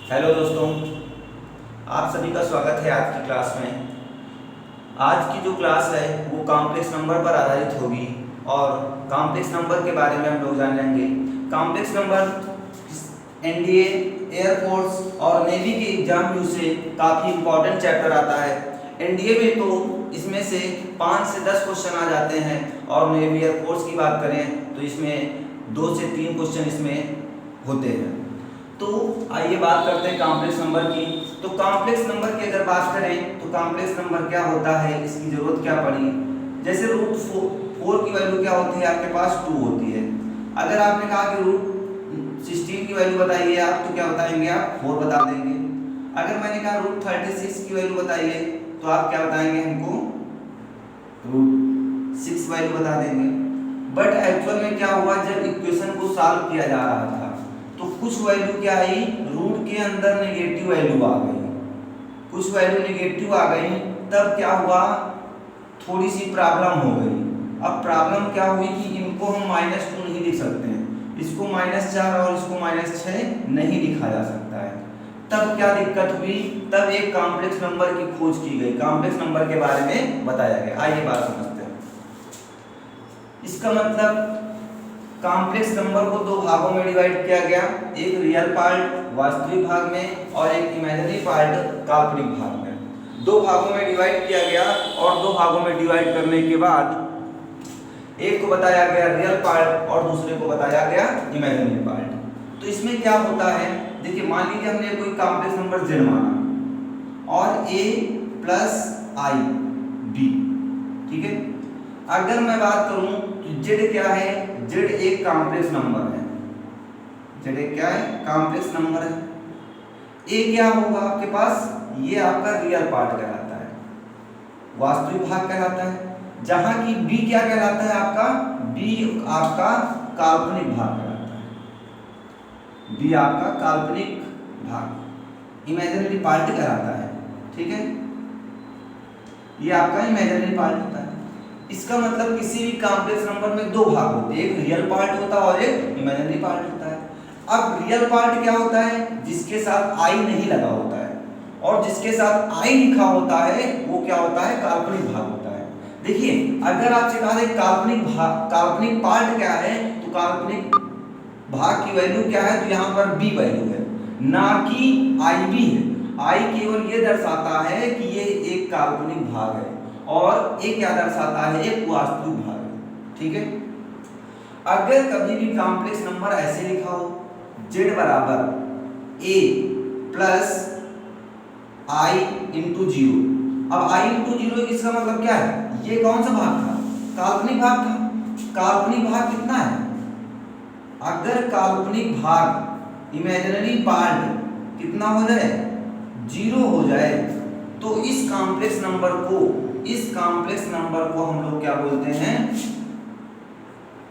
Hello दोस्तों, आप सभी का स्वागत है आज की क्लास में। आज की जो क्लास है वो कॉम्प्लेक्स नंबर पर आधारित होगी और कॉम्प्लेक्स नंबर के बारे में हम लोग जान लेंगे। कॉम्प्लेक्स नंबर एनडीए, एयरफोर्स और नेवी के एग्जाम व्यू से काफ़ी इंपॉर्टेंट चैप्टर आता है। एनडीए में तो इसमें से 5 से 10 क्वेश्चन आ जाते हैं और नेवी एयरफोर्स की बात करें तो इसमें 2 से 3 क्वेश्चन इसमें होते हैं। तो आइए बात करते हैं कॉम्प्लेक्स नंबर की। तो कॉम्प्लेक्स नंबर की अगर बात करें तो कॉम्प्लेक्स नंबर क्या होता है, इसकी जरूरत क्या पड़ी। जैसे रूट 4 की वैल्यू क्या होती है, आपके पास 2 होती है। अगर आपने कहा कि रूट 16 की वैल्यू बताइए आप, तो क्या बताएंगे आप, 4 बता देंगे। अगर मैंने कहा रूट 36 की वैल्यू बताइए तो आप क्या बताएंगे, हमको रूट 6 वैल्यू बता देंगे। बट एक्चुअल में क्या हुआ, जब इक्वेशन को सॉल्व किया जा रहा था तो कुछ वैल्यू क्या आई, रूट के अंदर नेगेटिव वैल्यू आ गई, कुछ वैल्यू नेगेटिव आ गई। तब क्या हुआ, थोड़ी सी प्रॉब्लम हो गई। अब प्रॉब्लम क्या हुई कि इनको हम -2 नहीं लिख सकते हैं, इसको -4 और इसको -6 नहीं लिखा जा सकता है। तब क्या दिक्कत हुई, तब एक कॉम्प्लेक्स नंबर की खोज की गई, कॉम्प्लेक्स नंबर के बारे में बताया गया। आइए बात समझते हैं। इसका मतलब कॉम्प्लेक्स नंबर को 2 भागों में डिवाइड किया गया, एक रियल पार्ट वास्तविक भाग में और एक इमेजिनरी पार्ट काल्पनिक भाग में। 2 भागों में डिवाइड किया गया और 2 भागों में डिवाइड करने के बाद एक को बताया गया रियल पार्ट और दूसरे को बताया गया इमेजिनरी पार्ट। तो इसमें क्या होता है, देखिए मान लीजिए हमने कोई कॉम्प्लेक्स नंबर z माना और a प्लस i b, ठीक है। अगर मैं बात करूं तो z क्या है, z एक कॉम्प्लेक्स नंबर है, z एक क्या है, कॉम्प्लेक्स नंबर है। a क्या होगा आपके पास, ये आपका रियल पार्ट कहलाता है, वास्तविक भाग कहलाता है। जहां की b क्या कहलाता है, आपका b आपका काल्पनिक भाग कहलाता है, b आपका काल्पनिक भाग, इमेजिनरी पार्ट कहलाता है, ठीक है। ये आपका इमेजिनरी पार्ट होता है। इसका मतलब किसी भी कॉम्प्लेक्स नंबर में 2 भाग होते हैं, एक रियल पार्ट होता है और एक इमेजिनरी पार्ट होता है। अब रियल पार्ट क्या होता है, जिसके साथ i नहीं लगा होता है, और जिसके साथ i लिखा होता है वो क्या होता है, काल्पनिक भाग होता है। देखिए अगर आपसे कहा जाए काल्पनिक भाग, काल्पनिक पार्ट क्या है, तो काल्पनिक भाग की वैल्यू क्या है, तो यहाँ पर b वैल्यू है, ना कि ib है। i केवल ये दर्शाता है कि ये एक काल्पनिक भाग है और ये क्या दर्शाता है, एक वास्तविक भाग है, ठीक है। अगर कभी भी कॉम्प्लेक्स नंबर ऐसे लिखा हो, z बराबर a प्लस i इंटू 0। अब i इंटू 0 इसका मतलब क्या है, ये कौन सा भाग था, काल्पनिक भाग था। काल्पनिक भाग कितना है, अगर काल्पनिक भाग इमेजिनरी पार्ट कितना हो जाए, 0 हो जाए, तो इस कॉम्प्लेक्स नंबर को हम लोग क्या बोलते हैं,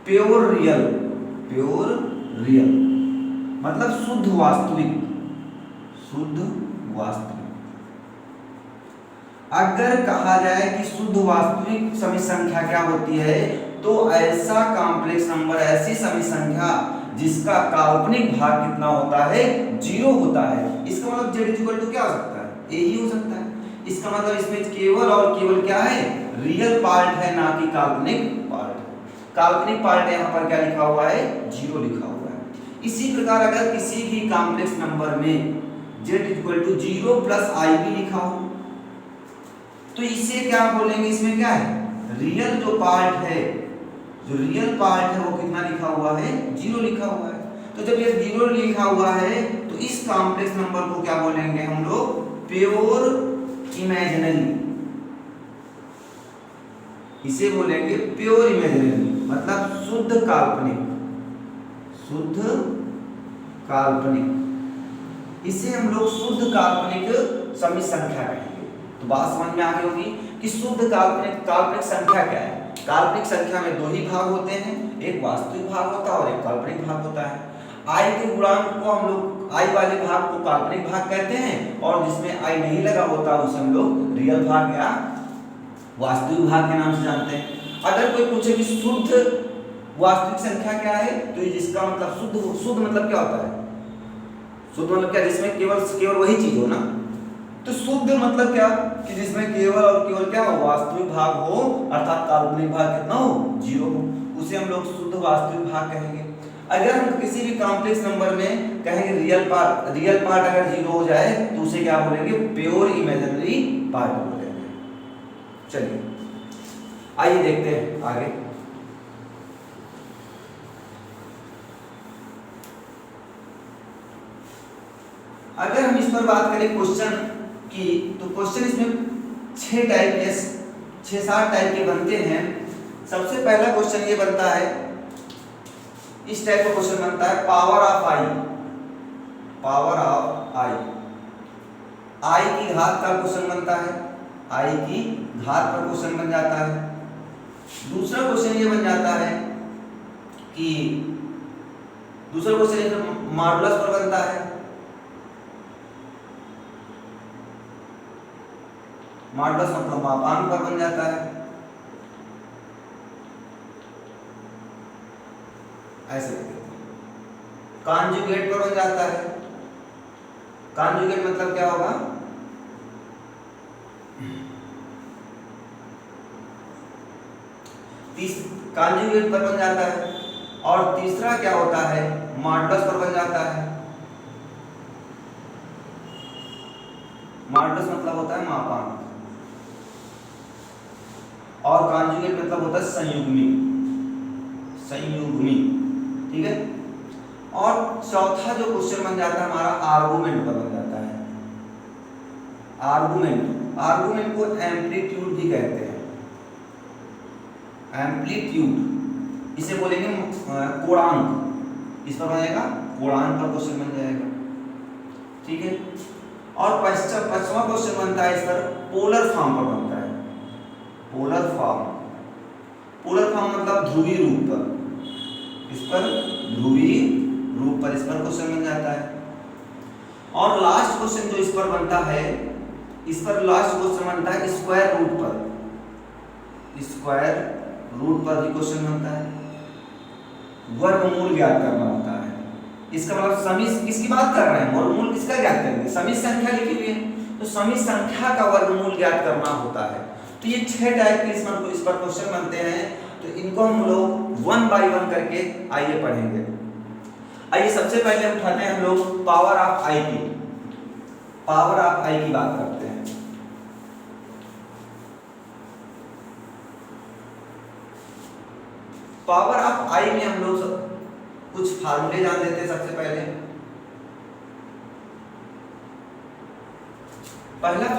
प्योर रियल, प्योर रियल मतलब शुद्ध वास्तविक, शुद्ध वास्तविक। अगर कहा जाए कि शुद्ध वास्तविक समी संख्या क्या होती है, तो ऐसा कॉम्प्लेक्स नंबर, ऐसी समी संख्या जिसका काल्पनिक भाग कितना होता है, 0 होता है। इसका मतलब z इक्वल टू क्या हो सकता है, a ही हो सकता है। इसका मतलब इसमें केवल और केवल क्या है, रियल पार्ट है, ना कि काल्पनिक पार्ट। काल्पनिक पार्ट यहाँ पर क्या लिखा हुआ है, 0 लिखा हुआ है। इसी प्रकार अगर किसी भी कॉम्प्लेक्स नंबर में z equal to 0 plus ib लिखा हो, तो इसे क्या बोलेंगे, इसमें क्या है, रियल जो पार्ट है, जो रियल पार्ट है वो कितना लिखा हुआ है, 0 लिखा हुआ है। तो जब ये 0 लिखा हुआ है तो इस कॉम्प्लेक्स नंबर को क्या बोलेंगे हम लोग, प्योर इमेजिनरी, इसे बोलेंगे प्योर इमेजिनरी मतलब शुद्ध काल्पनिक, शुद्ध काल्पनिक। इसे हम लोग शुद्ध काल्पनिक समी संख्या कहेंगे। तो बात समझ में आ गई होगी कि शुद्ध काल्पनिक संख्या क्या है। काल्पनिक संख्या में 2 ही भाग होते हैं, एक वास्तविक भाग होता है और एक काल्पनिक भाग होता है। i के गुणांक को हम लोग, i वाले भाग को काल्पनिक भाग कहते हैं और जिसमें i नहीं लगा होता उसे हम लोग रियल भाग या वास्तविक भाग के नाम से जानते हैं। अगर कोई पूछे कि शुद्ध वास्तविक संख्या क्या है, तो जिसका मतलब शुद्ध मतलब क्या होता है, शुद्ध मतलब क्या, जिसमें केवल केवल वही चीज हो ना। तो शुद्ध मतलब क्या कि जिसमें केवल और केवल क्या हो, वास्तविक भाग हो, अर्थात काल्पनिक भाग कितना हो, 0 हो, उसे हम लोग शुद्ध वास्तविक भाग कहेंगे। अगर हम किसी भी कॉम्प्लेक्स नंबर में कहेंगे रियल पार्ट अगर 0 हो जाए तो उसे क्या बोलेंगे, प्योर इमेजिनरी पार्ट बोलेंगे। चलिए आइए देखते हैं आगे। अगर हम इस पर बात करें क्वेश्चन की, तो क्वेश्चन इसमें 6 टाइप के 6-7 टाइप के बनते हैं। सबसे पहला क्वेश्चन ये बनता है, इस टाइप का क्वेश्चन बनता है, पावर ऑफ आई की घात का क्वेश्चन बनता है, आई की घात पर क्वेश्चन बन जाता है। दूसरा क्वेश्चन ये बन जाता है कि दूसरा क्वेश्चन मॉडुलस पर बनता है, मॉडुलस मतलब मापांक पर बन जाता है, ऐसे कॉन्जुगेट पर बन जाता है। कॉन्जुगेट मतलब क्या होगा, कॉन्जुगेट पर बन जाता है। और तीसरा क्या होता है, मॉडुलस पर बन जाता है। मॉडुलस मतलब होता है मापांक, और कॉन्जुगेट मतलब होता है संयुग्मी, ठीक है। और चौथा जो क्वेश्चन बन जाता है हमारा, आर्गुमेंट पर बन जाता है। आर्गुमेंट को एम्पलीट्यूड भी कहते हैं, एम्पलीट्यूड, इसे बोलेंगे कोणांक, इस पर बनेगा कोणांक पर क्वेश्चन बन जाएगा, ठीक है। और पांचवा क्वेश्चन बनता है इस पर, पोलर फॉर्म पर बनता है। पोलर फॉर्म मतलब ध्रुवीय रूप पर, इस पर ध्रुवीय रूप पर इस पर क्वेश्चन बन जाता है। और लास्ट क्वेश्चन जो इस पर बनता है, इस पर लास्ट क्वेश्चन बनता है स्क्वायर रूट पर, स्क्वायर रूट पर भी क्वेश्चन बनता है। वर्गमूल ज्ञात करना होता है, इसका मतलब समिश किसकी बात कर रहे हैं, वर्गमूल किसका ज्ञात करेंगे, समिश संख्या लिखी हुई है तो समिश संख्या का वर्गमूल ज्ञात करना होता है। तो ये 6 टाइप के इस पर क्वेश्चन बनते हैं, तो इनको हम लोग 1 बाय 1 करके आइए पढ़ेंगे। आइए सबसे पहले उठाते हैं हम लोग पावर ऑफ आई की बात करते हैं। पावर ऑफ आई में हम लोग कुछ फार्मूले जान लेते हैं। सबसे पहला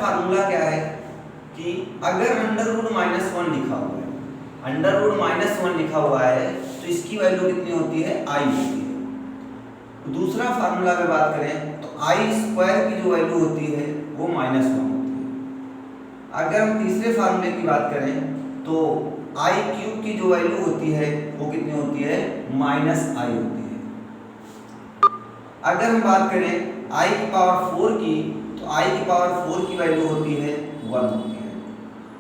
फार्मूला क्या है कि अगर अंडर रूट -1 लिखा हुआ है, अंडर रूट -1 लिखा हुआ है तो इसकी वैल्यू कितनी होती है, आई होती है। दूसरा फार्मूला अगर बात करें तो आई स्क्वायर की जो वैल्यू होती है वो -1 होती है। अगर हम तीसरे फार्मूले की बात करें तो आई क्यूब की जो वैल्यू होती है वो कितनी होती है, -i होती है। अगर हम बात करें आई की पावर 4 की, तो आई की पावर 4 की वैल्यू होती है 1 होती है।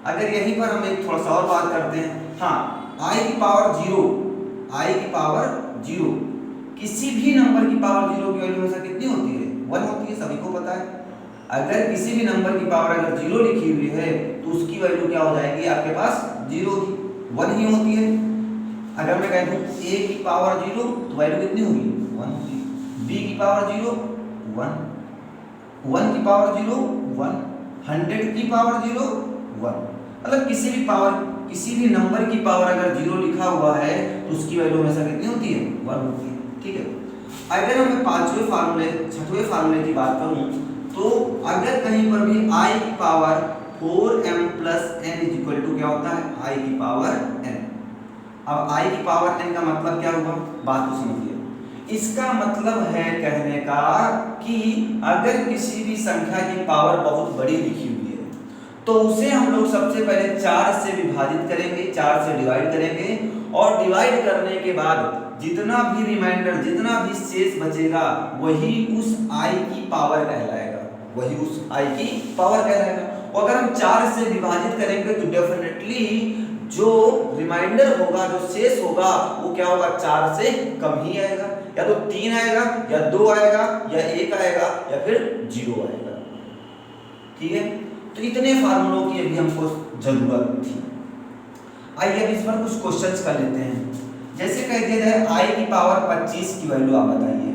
अगर यहीं पर हम एक थोड़ा सा और बात करते हैं, हाँ, आई की पावर 0 किसी भी नंबर की पावर 0 की वैल्यू हमेशा कितनी होती है, 1 होती है, सभी को पता है। अगर किसी भी नंबर की पावर अगर 0 लिखी हुई है तो उसकी वैल्यू क्या हो जाएगी, आपके पास 0 की 1 ही होती है। अगर मैं कह दूं a की पावर 0 तो वैल्यू कितनी होगी, 1 होगी। b की पावर 0 1, 1 की पावर 0 1, 100 की पावर 0 1, मतलब किसी भी नंबर की पावर अगर 0 लिखा हुआ है तो उसकी वैल्यू हमेशा कितनी होती है, 1 होती है, ठीक है। अगर मैं छठवें फार्मूले की बात करूं तो अगर कहीं पर भी i की पावर 4m + n = क्या होता है, i की पावर n। अब i की पावर n का मतलब क्या हुआ, बात को समझिए। इसका मतलब है कहने का कि अगर किसी भी संख्या की पावर बहुत बड़ी लिखी हुई है तो उसे हम लोग सबसे पहले 4 से विभाजित करेंगे, 4 से डिवाइड करेंगे, और डिवाइड करने के बाद जितना भी रिमाइंडर, जितना भी शेष बचेगा वही उस i की पावर कहलाएगा, वही उस i की पावर कहलाएगा। और अगर हम 4 से विभाजित करेंगे तो डेफिनेटली जो रिमाइंडर होगा, जो शेष होगा वो क्या होगा, 4 से कम ही आएगा। या तो 3 आएगा या 2 आएगा या 1 आएगा या फिर 0 आएगा। ठीक है, तो इतने फार्मूलों की अभी हमको जरूरत थी। आइए अब इस पर कुछ क्वेश्चंस कर लेते हैं। जैसे कह दिया जाए i की पावर 25 की वैल्यू आप बताइए,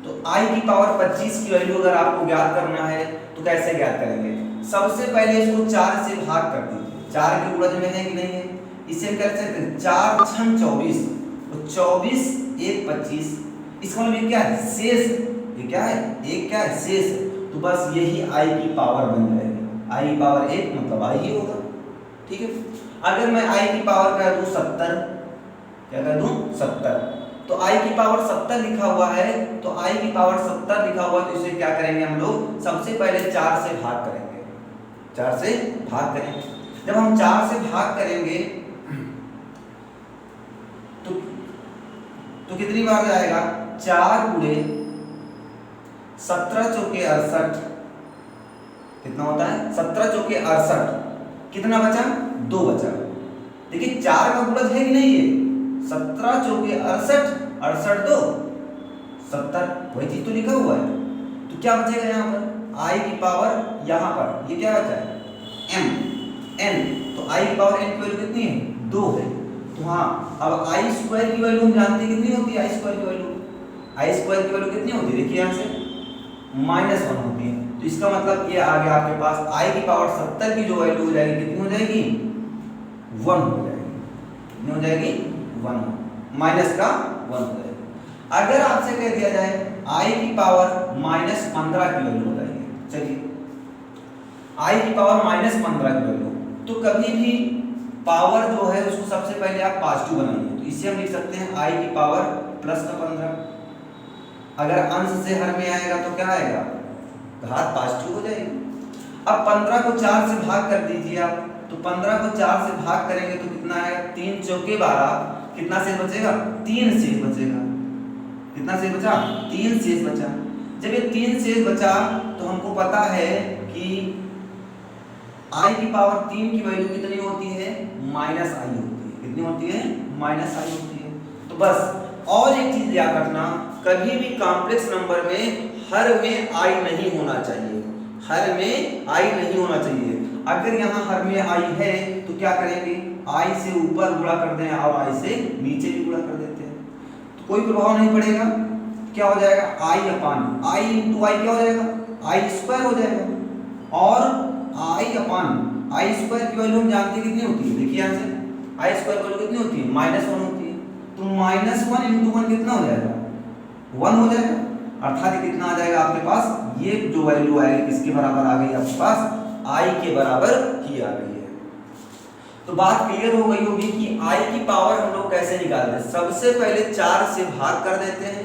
तो i की पावर 25 की वैल्यू अगर आपको ज्ञात करना है तो कैसे ज्ञात करेंगे? सबसे पहले इसको 4 से भाग कर दीजिए। 4 के गुणज में है कि नहीं है, इसे हम कैसे करते हैं, 4 छन 24, तो 24 1 25, इसका मतलब ये क्या है, शेष। ये क्या है, एक क्या है, शेष। तो बस यही i की पावर बन जाएगी। i की पावर 1 मतलब i ही होगा। ठीक है, अगर मैं i की पावर कर दूं 70, क्या कर दूं 70, तो i की पावर 70 लिखा हुआ है, तो i की पावर 70 लिखा हुआ, तो इसे क्या करेंगे हम लोग, सबसे पहले 4 से भाग करेंगे। 4 से भाग करेंगे। जब हम 4 से भाग करेंगे तो कितनी बार जाएगा, 4 गुणे 17 चौके 68, कितना होता है, 17 चौके 68, कितना बचा, 2 बचा। देखिए 4 का गुणज है कि नहीं है, 17 चौके 68, 68 2 70, वही चीज तो लिखा हुआ है। तो क्या बचेगा यहाँ पर, i की पावर, यहाँ पर ये क्या बचा है, m n, तो i की पावर n की वैल्यू कितनी है, 2 है। तो हाँ, अब i स्क्वायर की वैल्यू हम जानते हैं कितनी होती है, i स्क्वायर की वैल्यू, i स्क्वायर की वैल्यू कितनी होती है, देखिए यहाँ से -1 होती है। तो इसका मतलब ये आ गया आपके पास i की पावर 70 की जो वैल्यू हो जाएगी, कितनी हो जाएगी, 1 हो जाएगी। कितनी हो जाएगी, 1, माइनस का 1 हो जाएगा। अगर आपसे कह दिया जाए i की पावर -15 की वैल्यू बताइए, चलिए i की पावर -15 की वैल्यू, तो कभी भी पावर जो है उसको सबसे पहले आप पॉजिटिव बनाइए। तो इसे हम लिख सकते हैं i की पावर +15। अगर अंश से हर में आएगा तो क्या आएगा, घात पॉजिटिव हो जाएगी। अब 15 को 4 से भाग कर दीजिए आप, तो 15 को 4 से भाग करेंगे तो कितना आएगा, 3 चौके 12, कितना शेष बचेगा, 3 शेष बचेगा। कितना शेष बचा, 3 शेष बचा। जब ये 3 शेष बचा तो हमको पता है कि i की पावर 3 की वैल्यू कितनी होती है, -i होती है। कितनी होती है, -i होती है। तो बस और एक चीज याद रखना, कभी भी कॉम्प्लेक्स नंबर में हर में i नहीं होना चाहिए, हर में i नहीं होना चाहिए। अगर यहाँ हर में i है तो क्या करेंगे, i से ऊपर गुणा कर दें और i से नीचे भी गुणा कर देते हैं, तो कोई प्रभाव नहीं पड़ेगा। क्या हो जाएगा, i upon i into i क्या हो जाएगा, i स्क्वायर हो जाएगा। और i अपान i स्क्वायर की वैल्यू हम जानते हैं कितनी होती है, देखिए यहाँ से i स्क्वायर की वैल्यू कितनी होती है, -1 होती है। तो -1 इंटू 1 कितना हो जाएगा, 1 हो जाएगा। अर्थात कितना आ जाएगा आपके पास, ये जो वैल्यू आएगी किसके बराबर आ गई आपके पास, i के बराबर ही आ गई है। तो बात क्लियर हो गई होगी कि i की पावर हम लोग कैसे निकालते हैं। सबसे पहले 4 से भाग कर देते हैं,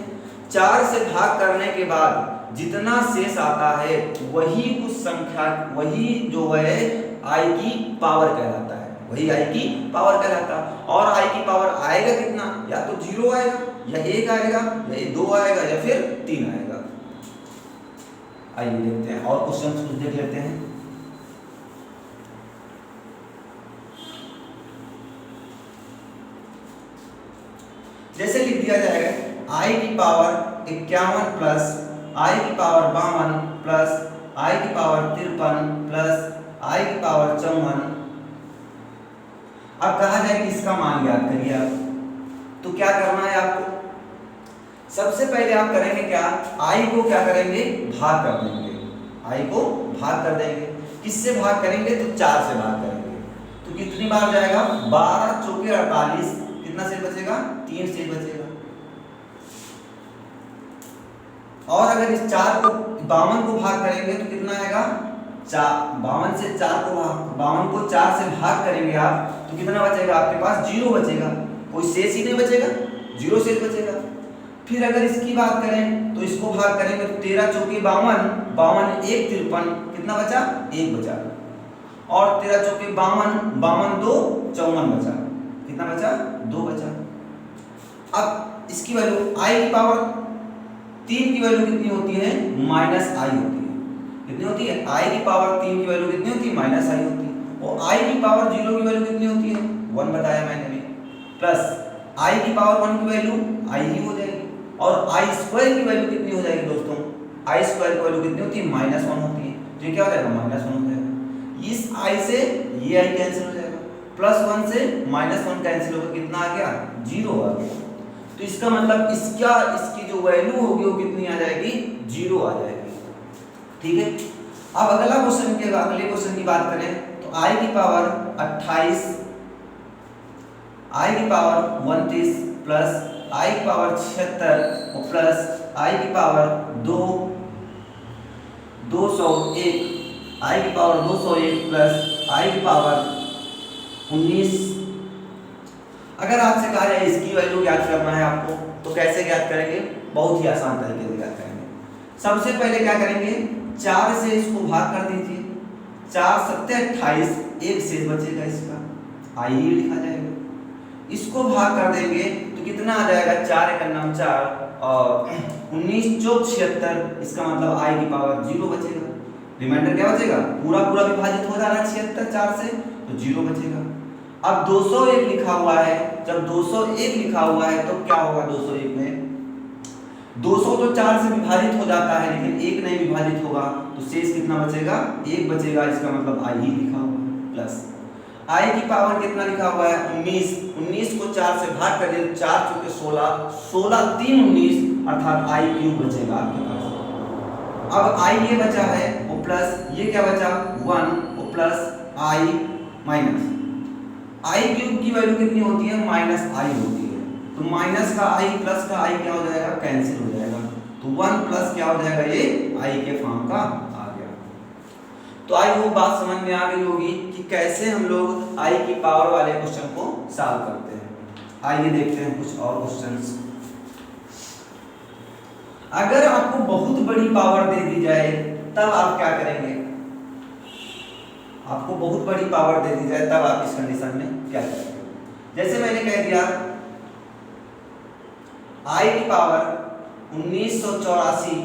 4 से भाग करने के बाद जितना शेष आता है वही उस संख्या, वही जो है i की पावर कहलाता है, वही i की पावर कहलाता है। और i की पावर आएगा कितना, या तो 0 आएगा या 1 आएगा या 2 आएगा या फिर 3 आएगा। आइए देखते हैं और क्वेश्चन कुछ देख लेते हैं। जैसे लिख दिया जाएगा i की पावर 51 प्लस i की पावर 52 प्लस i की पावर 53 प्लस i की पावर 54। अब कहा जाए कि इसका मान ज्ञात करिए आप, तो क्या करना है आपको, सबसे पहले आप करेंगे क्या, i को क्या करेंगे, भाग कर देंगे, i को भाग कर देंगे। किससे भाग करेंगे, तो 4 से भाग करेंगे। तो कितनी बार जाएगा, 12 चौके 48, कितना शेष बचेगा, 3 शेष बचेगा। और अगर इस 4 को 52 को भाग करेंगे तो कितना आएगा, 52 से 4 को 52 को 4 से भाग करेंगे आप तो कितना बचेगा आपके पास, 0 बचेगा, कोई शेष ही नहीं बचेगा, 0 शेष बचेगा। फिर अगर इसकी बात करें तो इसको भाग करेंगे तो 13 चौके 52, 52 1 53, कितना बचा, 1 बचा। और 13 चौके 52, 52 2 54 बचा, कितना बचा, 2 बचा। अब इसकी वैल्यू i की पावर 3 की वैल्यू कितनी होती है, -i होती है। कितनी होती है, i की पावर 3 की वैल्यू कितनी होती है, -i होती है। और i की पावर 0 की वैल्यू कितनी होती है, 1 बताया मैंने भी, प्लस i की पावर 1 की वैल्यू i ही हो जाएगी। और आई स्क्वायर की वैल्यू कितनी हो जाएगी दोस्तों, आई स्क्वायर की वैल्यू कितनी होती है, -1 होती है। तो ये क्या हो जाएगा, -1 हो जाएगा। इस आई से ये आई कैंसिल हो जाएगा, +1 से -1 कैंसिल होकर कितना आ गया, 0 आ गया। तो इसका मतलब इसकी जो वैल्यू होगी वो कितनी आ जाएगी, 0 आ जाएगी। ठीक है, अब अगले क्वेश्चन की बात करें तो आई की पावर 28, आई की पावर 29 प्लस आई की पावर 76 और प्लस आई की पावर 201, आई की पावर 201 प्लस आई की पावर 19। अगर आपसे कहा जाए इसकी वैल्यू ज्ञात करना है आपको, तो कैसे ज्ञात करेंगे, बहुत ही आसान तरीके से ज्ञात करेंगे। सबसे पहले क्या करेंगे, 4 से इसको भाग कर दीजिए, 4 7 28, एक शेष बचेगा इसका, आई ही लिखा जाएगा। इसको भाग कर देंगे तो कितना आ जाएगा, 4 × 9 4 और 19 चौक 76, इसका मतलब आई की पावर 0 बचेगा। रिमाइंडर क्या बचेगा, पूरा विभाजित हो जाना 76 4 से, तो 0 बचेगा। अब 201 लिखा हुआ है, जब 201 लिखा हुआ है तो क्या होगा, 201 में 200 तो 4 से विभाजित हो जाता है लेकिन 1 नहीं विभाजित होगा, तो शेष कितना बचेगा, 1 बचेगा। इसका मतलब आई ही लिखा हुआ है। प्लस आई की पावर कितना लिखा हुआ है, 19, 19 को 4 से भाग कर दिया, 4 चुके 16, 16 3 19, अर्थात आई क्यूब बचेगा आपके पास। अब आई ये बचा है और प्लस ये क्या बचा, 1 और प्लस आई माइनस आई क्यूब की वैल्यू कितनी होती है, -आई होती है। तो माइनस का आई प्लस का आई क्या हो जाएगा, कैंसिल हो जाएगा। तो 1 प्लस क्या हो जाएगा, ये आई के फॉर्म का आ गया। तो आई वो बात समझ में आ गई होगी कि कैसे हम लोग आई की पावर वाले क्वेश्चन को सॉल्व करते हैं। आइए देखते हैं कुछ और क्वेश्चंस। अगर आपको बहुत बड़ी पावर दे दी जाए तब आप क्या करेंगे, आपको बहुत बड़ी पावर दे दी जाए तब आप इस कंडीशन में क्या करेंगे। जैसे मैंने कह दिया आई की पावर 1984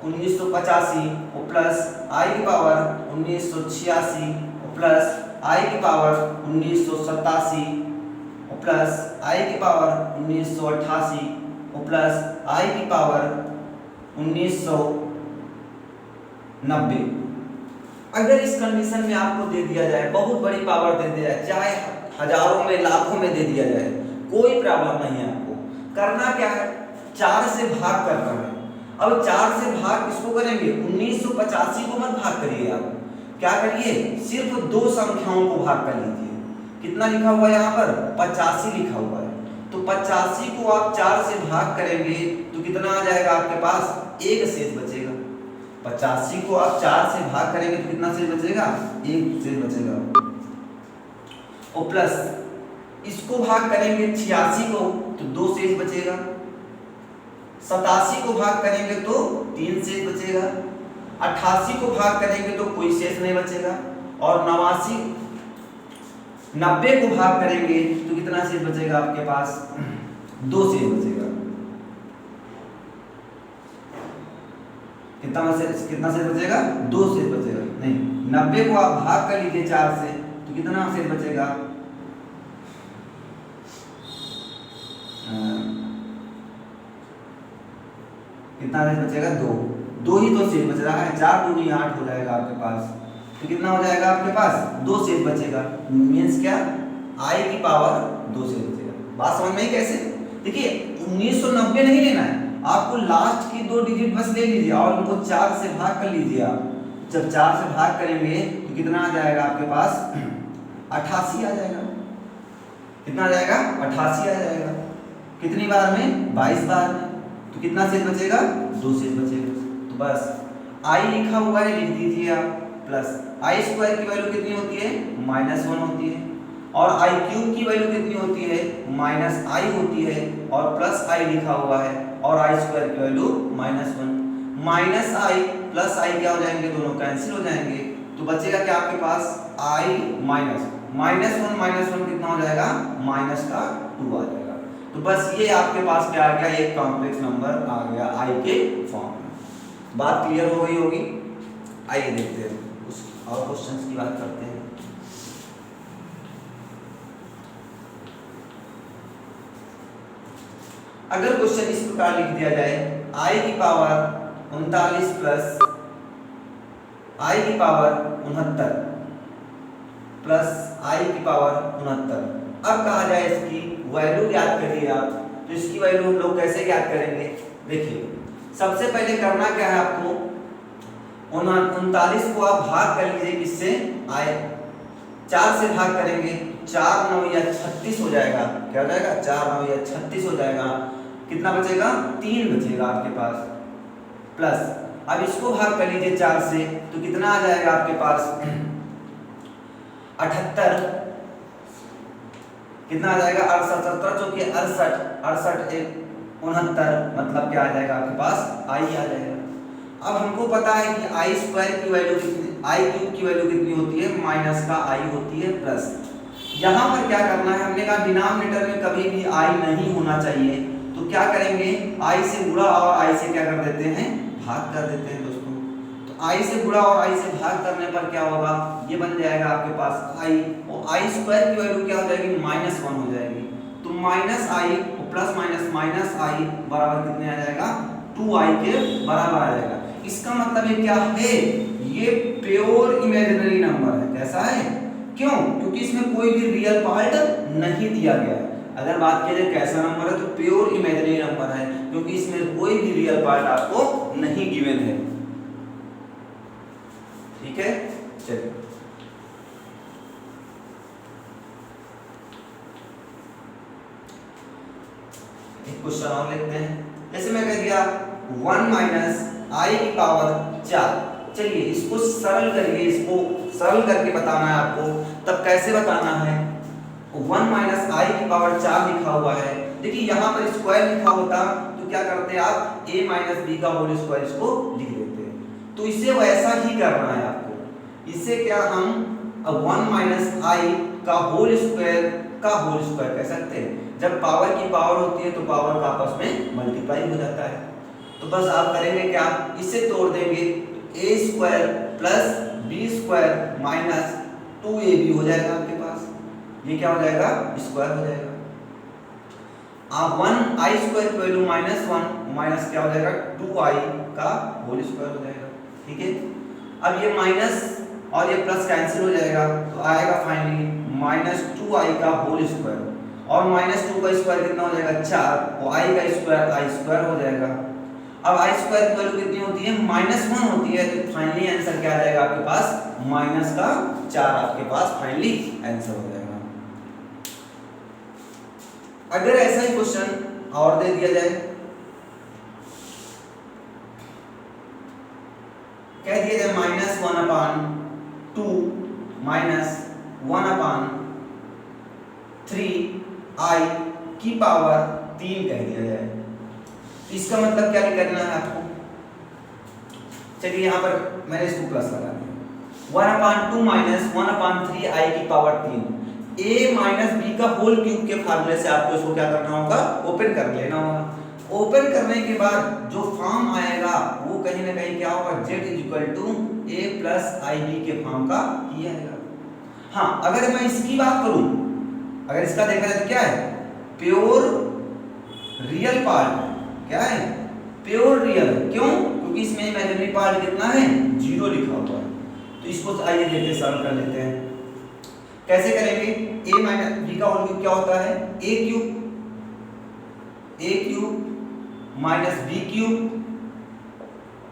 1985 और प्लस आई की पावर 1986 और प्लस आई की पावर 1987 और प्लस आई की पावर 1988 और प्लस आई की पावर 1990। अगर इस कंडीशन में आपको दे दिया जाए, बहुत बड़ी पावर दे दिया जाए, चाहे हजारों में लाखों में दे दिया जाए, कोई प्रॉब्लम नहीं है। आपको करना क्या है, 4 से भाग करना है। अब 4 से भाग किसको करेंगे, 1985 को मत भाग करिए, आप क्या करिए, सिर्फ 2 संख्याओं को भाग कर लीजिए। कितना लिखा हुआ है यहाँ पर, 85 लिखा हुआ है। तो 85 को आप 4 से भाग करेंगे तो कितना आ जाएगा आपके पास, 1 शेष बचेगा। 85 को आप 4 से भाग करेंगे तो कितना शेष बचेगा, 1 शेष बचेगा। और प्लस इसको भाग करेंगे 86 को तो 2 शेष बचेगा। 87 को भाग करेंगे तो 3 शेष बचेगा। 88 को भाग करेंगे तो कोई शेष नहीं बचेगा। और 90 को भाग करेंगे तो कितना शेष बचेगा आपके पास, 2 शेष बचेगा। कितना शेष बचेगा, 2 शेष बचेगा। नहीं, 90 को आप भाग कर लीजिए 4 से तो कितना शेष बचेगा, कितना शेष बचेगा, 2 ही तो शेष बच रहा है। 4 दूनी 8 हो जाएगा आपके पास। तो कितना हो जाएगा आपके पास, 2 शेष बचेगा। मीन्स क्या, आई की पावर 2 शेष बचेगा। बात समझ में आई कैसे, देखिए 1990 नहीं लेना है आपको, लास्ट की 2 डिजिट बस ले लीजिए और उनको 4 से भाग कर लीजिए। आप जब 4 से भाग करेंगे तो कितना आ जाएगा आपके पास, 88 आ जाएगा। कितना आ जाएगा, 88 आ जाएगा। कितनी बार में, 22 बार में। तो कितना शेष बचेगा, 2 शेष बचेगा। तो बस आई लिखा हुआ है, लिख दीजिए आप। प्लस आई स्क्वायर की वैल्यू कितनी होती है, -1 होती है। और आई क्यूब की वैल्यू कितनी होती है, -i होती है। और प्लस आई लिखा हुआ है और आई स्क्वायर की वैल्यू -1। -i प्लस आई क्या हो जाएंगे, दोनों कैंसिल हो जाएंगे। तो बचेगा क्या आपके पास, i -1 कितना हो जाएगा, -2 आ जाएगा। तो बस ये आपके पास क्या आ गया, एक कॉम्प्लेक्स नंबर आ गया आई के फॉर्म में। बात क्लियर हो गई होगी। आइए देखते हैं कुछ और क्वेश्चंस की बात करते हैं। अगर क्वेश्चन इस प्रकार लिख दिया जाए i की पावर 39 प्लस i की पावर 69 प्लस i की पावर 69, अब कहा जाए इसकी वैल्यू ज्ञात करिए आप, तो इसकी वैल्यू हम लोग कैसे ज्ञात करेंगे? देखिए सबसे पहले करना क्या है आपको, 39 को आप भाग कर लीजिए किससे, आए 4 से भाग करेंगे, 4 9 या 36 हो जाएगा। क्या हो जाएगा? 4 9 या 36 हो जाएगा। कितना बचेगा? 3 बचेगा आपके पास। प्लस अब इसको भाग कर लीजिए 4 से, तो कितना आ जाएगा आपके पास? 78। कितना आ जाएगा? 68 17 चौके 68, 68 1 69, मतलब क्या आ जाएगा आपके पास? i आ जाएगा। अब हमको पता है कि आई स्क्वायर की वैल्यू कितनी, आई क्यूब की वैल्यू कितनी होती है? माइनस का आई होती है प्लस। यहाँ पर क्या करना है, हमने कहा डिनोमिनेटर में कभी भी आई नहीं होना चाहिए, तो क्या करेंगे? आई से गुणा और आई से क्या कर देते हैं? भाग कर देते हैं दोस्तों। तो आई से गुणा और आई से भाग करने पर क्या होगा? ये बन जाएगा आपके पास आई, और आई स्क्वायर की वैल्यू क्या हो जाएगी? -1 हो जाएगी। तो माइनस आई प्लस माइनस माइनस आई बराबर कितने आ जाएगा? 2i के बराबर आ जाएगा। इसका मतलब ये क्या है? ये प्योर इमेजिनरी नंबर है। कैसा है? क्यों? क्योंकि इसमें कोई भी रियल पार्ट नहीं दिया गया है। अगर बात की जाए कैसा नंबर है, तो प्योर इमेजिनरी नंबर है, क्योंकि इसमें कोई भी रियल पार्ट आपको नहीं गिवन है। ठीक है, चलिए एक क्वेश्चन और लिखते हैं। जैसे मैं कह दिया 1 माइनस आई की पावर 4, चलिए इसको सरल करिए, इसको सरल करके बताना है आपको। तब कैसे बताना है? 1 माइनस आई की पावर 4 लिखा हुआ है, देखिए यहाँ पर स्क्वायर लिखा होता तो क्या करते हैं आप? a माइनस बी का होल स्क्वायर इसको लिख देते हैं। तो इसे वैसा ही करना है आपको। इसे क्या हम 1 माइनस आई का होल स्क्वायर कह सकते हैं। जब पावर की पावर होती है तो पावर का आपस में मल्टीप्लाई हो जाता है। तो बस आप करेंगे क्या? इसे तोड़ देंगे, a square plus b square minus 2ab हो जाएगा आपके पास। ये क्या हो जाएगा? स्क्वायर हो जाएगा। आप 1 आई स्क्वायर की वैल्यू -1 माइनस क्या हो जाएगा? 2i का होल स्क्वायर हो जाएगा। ठीक है, अब ये माइनस और ये प्लस कैंसिल हो जाएगा, तो आएगा फाइनली -2i का होल स्क्वायर, और -2 का स्क्वायर कितना हो जाएगा? 4, और i का स्क्वायर i स्क्वायर हो जाएगा। अब i स्क्वायर की वैल्यू कितनी होती है? -1 होती है, तो फाइनली आंसर क्या आ जाएगा आपके पास? -4 आपके पास फाइनली आंसर हो जाएगा। अगर ऐसा ही क्वेश्चन और दे दिया जाए, कह दिया जाए -1/2 -1/3i की पावर 3 कह दिया जाए, तो इसका मतलब क्या करना है आपको? चलिए यहाँ पर मैंने इसको प्लस लगा दिया। 1/2 -1/3i की पावर 3, a माइनस बी का होल क्यूब के फार्मूले से आपको इसको क्या करना होगा? ओपन कर लेना होगा। ओपन करने के बाद जो फॉर्म आएगा वो कहीं ना कहीं क्या होगा? z = a + ib के फॉर्म का ही आएगा। हाँ, अगर मैं इसकी बात करूं, अगर इसका देखा जाए तो क्या है? Pure real part. क्या है? Pure real. क्यों? क्योंकि इसमें इमेजिनरी पार्ट कितना है? 0 लिखा हुआ है। तो इसको आइए देखते सॉल्व कर लेते हैं। कैसे करेंगे? a माइनस b का होल क्यूब क्या होता है? a cube minus b cube,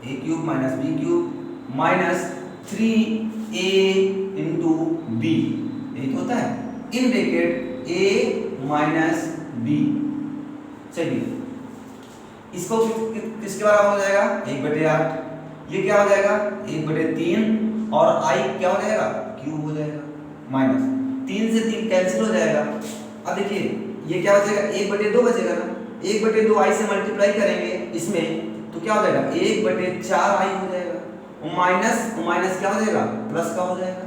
a cube minus b cube minus 3a into b, यही तो होता है, in bracket a minus b। चलिए इसको किसके बराबर हो जाएगा? 1/8। ये क्या हो जाएगा? 1/3, और i क्या हो जाएगा? क्यूब हो जाएगा, माइनस 3 से 3 कैंसिल हो जाएगा। अब देखिए ये क्या बचेगा? 1/2 बचेगा ना। 1/2 i से मल्टीप्लाई करेंगे इसमें तो क्या हो जाएगा? 1/4i हो जाएगा, और माइनस क्या हो जाएगा? प्लस का हो जाएगा।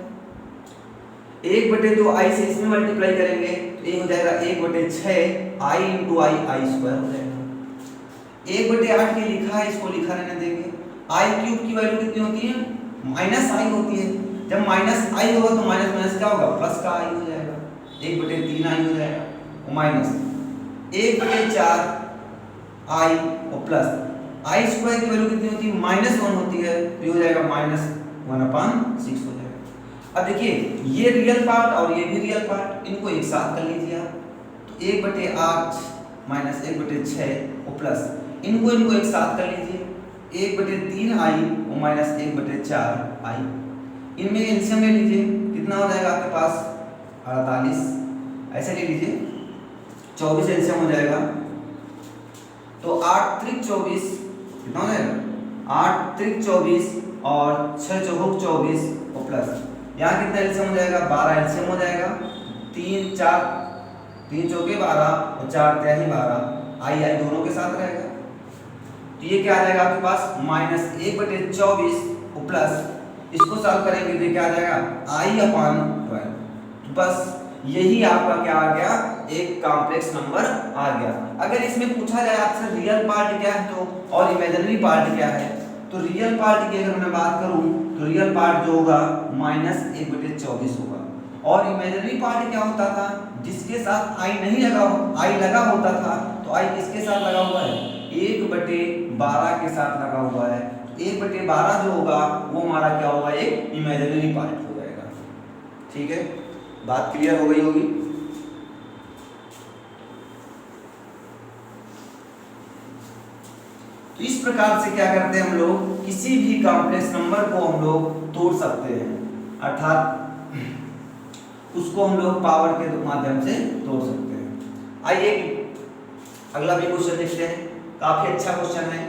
1/2 i से इसमें मल्टीप्लाई करेंगे तो ये हो जाएगा 1/6 i into i, i square हो जाएगा। 1/8 के लिखा है, इसको लिखा रहने देंगे। i क्यूब की वैल्यू कितनी होती है? -i होती है। जब -i होगा तो माइनस क्या होगा? प्लस का i हो जाएगा, 1/3i हो जाएगा, और माइनस 1/4 आई और प्लस आई स्क्वायर की वैल्यू कितनी होती है, -1 होती है, तो ये हो जाएगा -1/6 हो जाएगा। अब देखिए ये रियल पार्ट और ये भी रियल पार्ट, इनको एक साथ कर लीजिए आप, तो 1/8 माइनस 1/6 और प्लस इनको एक साथ कर लीजिए, 1/3 आई और माइनस 1/4 आई, इनमें एलसीएम ले लीजिए, कितना हो जाएगा आपके पास 48, ऐसे ले लीजिए 24 एलसीएम हो जाएगा, तो 8 त्रिक 24 कितना हो जाएगा, 8 त्रिक 24 और 6 चौक 24 और प्लस यहाँ कितना एलसीएम हो जाएगा, 12 एलसीएम हो जाएगा, 3 4 3 चौके 12 और 4 तिहाई 12, आई आई दोनों के साथ रहेगा, तो ये क्या आ जाएगा आपके पास -1/24 और प्लस इसको सॉल्व करेंगे तो क्या आ जाएगा i/12, तो बस यही आपका क्या आ गया, एक कॉम्प्लेक्स नंबर आ गया। अगर इसमें पूछा जाए आपसे रियल पार्ट क्या है तो और इमेजिनरी पार्ट क्या है, तो रियल पार्ट की अगर मैं बात करूं तो रियल पार्ट जो होगा -1/24 होगा, और इमेजिनरी पार्ट क्या होता था, जिसके साथ आई नहीं लगा आई लगा होता था, तो आई किसके साथ लगा हुआ है, 1/12 के साथ लगा हुआ है, तो 1/12 जो होगा वो हमारा क्या होगा, एक इमेजिनरी पार्ट हो जाएगा। ठीक है, बात क्लियर हो गई होगी। तो इस प्रकार से क्या करते हैं हम लोग, किसी भी कॉम्प्लेक्स नंबर को हम लोग तोड़ सकते हैं, अर्थात उसको हम लोग पावर के माध्यम से तोड़ सकते हैं। आइए अगला भी क्वेश्चन देखते हैं, काफी अच्छा क्वेश्चन है।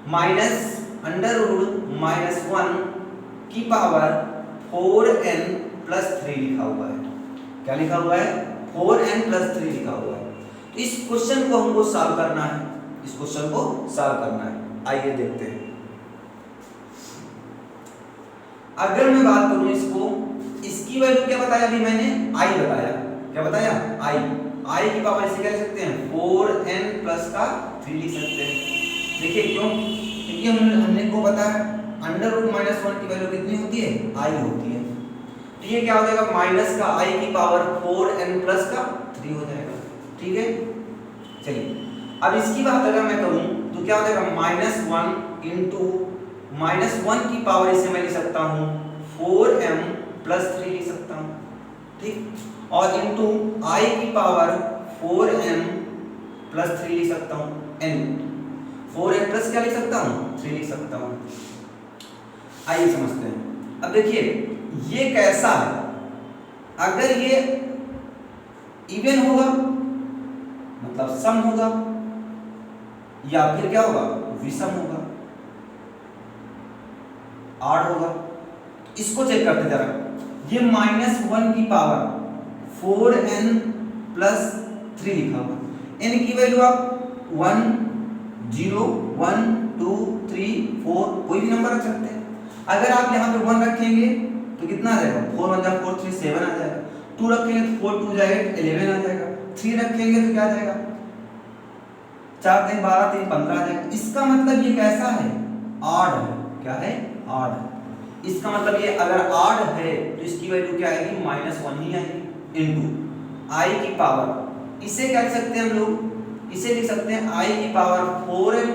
-√-1 की पावर 4n+3 लिखा हुआ है, क्या लिखा हुआ है, 4n+3 लिखा हुआ है। तो इस क्वेश्चन को हमको सॉल्व करना है, इस क्वेश्चन को सॉल्व करना है, आइए देखते हैं। अगर मैं बात करूं इसकी वैल्यू क्या बताया अभी मैंने, आई बताया, क्या बताया, आई की पावर इसे क्या लिख सकते हैं, 4n+3 लिख सकते हैं। देखिए क्यों, क्योंकि हमने को पता है √-1 की वैल्यू कितनी होती है, आई होती है, तो ये क्या हो जाएगा, माइनस का आई की पावर 4n+3 हो जाएगा। ठीक है, चलिए अब इसकी बात अगर मैं करूं तो क्या हो जाएगा, -1 की पावर इसे मैं लिख सकता हूं 4m+3 लिख सकता हूं, ठीक, और इंटू आई की पावर 4m+3 लिख सकता हूं, n 4n+ क्या लिख सकता हूं, 3 लिख सकता हूं। आइए समझते हैं। अब देखिए ये कैसा है, अगर ये इवन होगा मतलब सम होगा, या फिर क्या होगा, विषम होगा, ऑड होगा, इसको चेक करते जरा। ये -1 की पावर 4n+3 लिखा हुआ, n की वैल्यू आप 1 0 1 2 3 4 कोई भी नंबर रख सकते हैं। अगर आप यहाँ पे 1 रखेंगे तो कितना आ जाएगा, 4 1 4 3 7 आ जाएगा, 2 रखेंगे तो 4 2 जाएगा 11 आ जाएगा, 3 रखेंगे तो क्या आ जाएगा, 4 3 12 3 15 आ जाएगा। इसका मतलब ये कैसा है, ऑड है, क्या है, ऑड है। इसका मतलब ये अगर ऑड है तो इसकी वैल्यू क्या आएगी, -1 ही आएगी, इनटू आई की पावर, इसे क्या लिख सकते हैं हम लोग, इसे लिख सकते हैं आई की पावर 4n,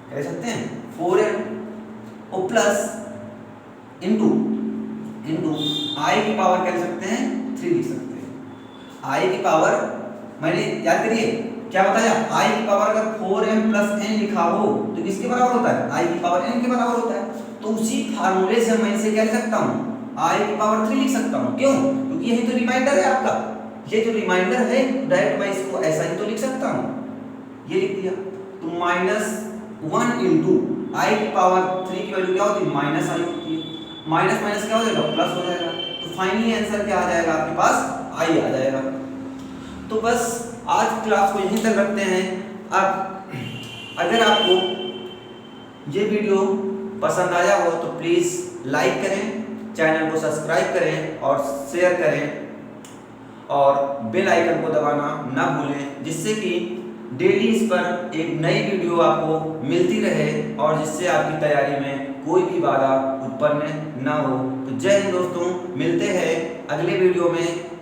कह सकते हैं 4n और प्लस इनटू आई की पावर क्या लिख सकते हैं, 3 लिख सकते हैं। आई की पावर मैंने याद करिए क्या बताया, आई की पावर अगर 4m+n लिखा हो तो किसके बराबर होता है, आई की पावर n के बराबर होता है। तो उसी फार्मूले से मैं इसे क्या लिख सकता हूँ, आई की पावर 3 लिख सकता हूँ। क्यों, क्योंकि यही तो रिमाइंडर है आपका, ये जो रिमाइंडर है डायरेक्ट मैं इसको ऐसा ही तो लिख सकता हूँ, ये लिख दिया। तो -1 इंटू आई की पावर 3 की वैल्यू क्या होती है, माइनस आई होती है, माइनस माइनस क्या हो जाएगा, प्लस हो जाएगा। तो फाइनली आंसर क्या आ जाएगा आपके पास, आई आ जाएगा। तो बस आज क्लास को यहीं तक रखते हैं। अब अगर आपको ये वीडियो पसंद आया हो तो प्लीज़ लाइक करें, चैनल को सब्सक्राइब करें और शेयर करें, और बेल आइकन को दबाना ना भूलें, जिससे कि डेली इस पर एक नई वीडियो आपको मिलती रहे और जिससे आपकी तैयारी में कोई भी बाधा उत्पन्न ना हो। तो जय हिंद दोस्तों, मिलते हैं अगले वीडियो में।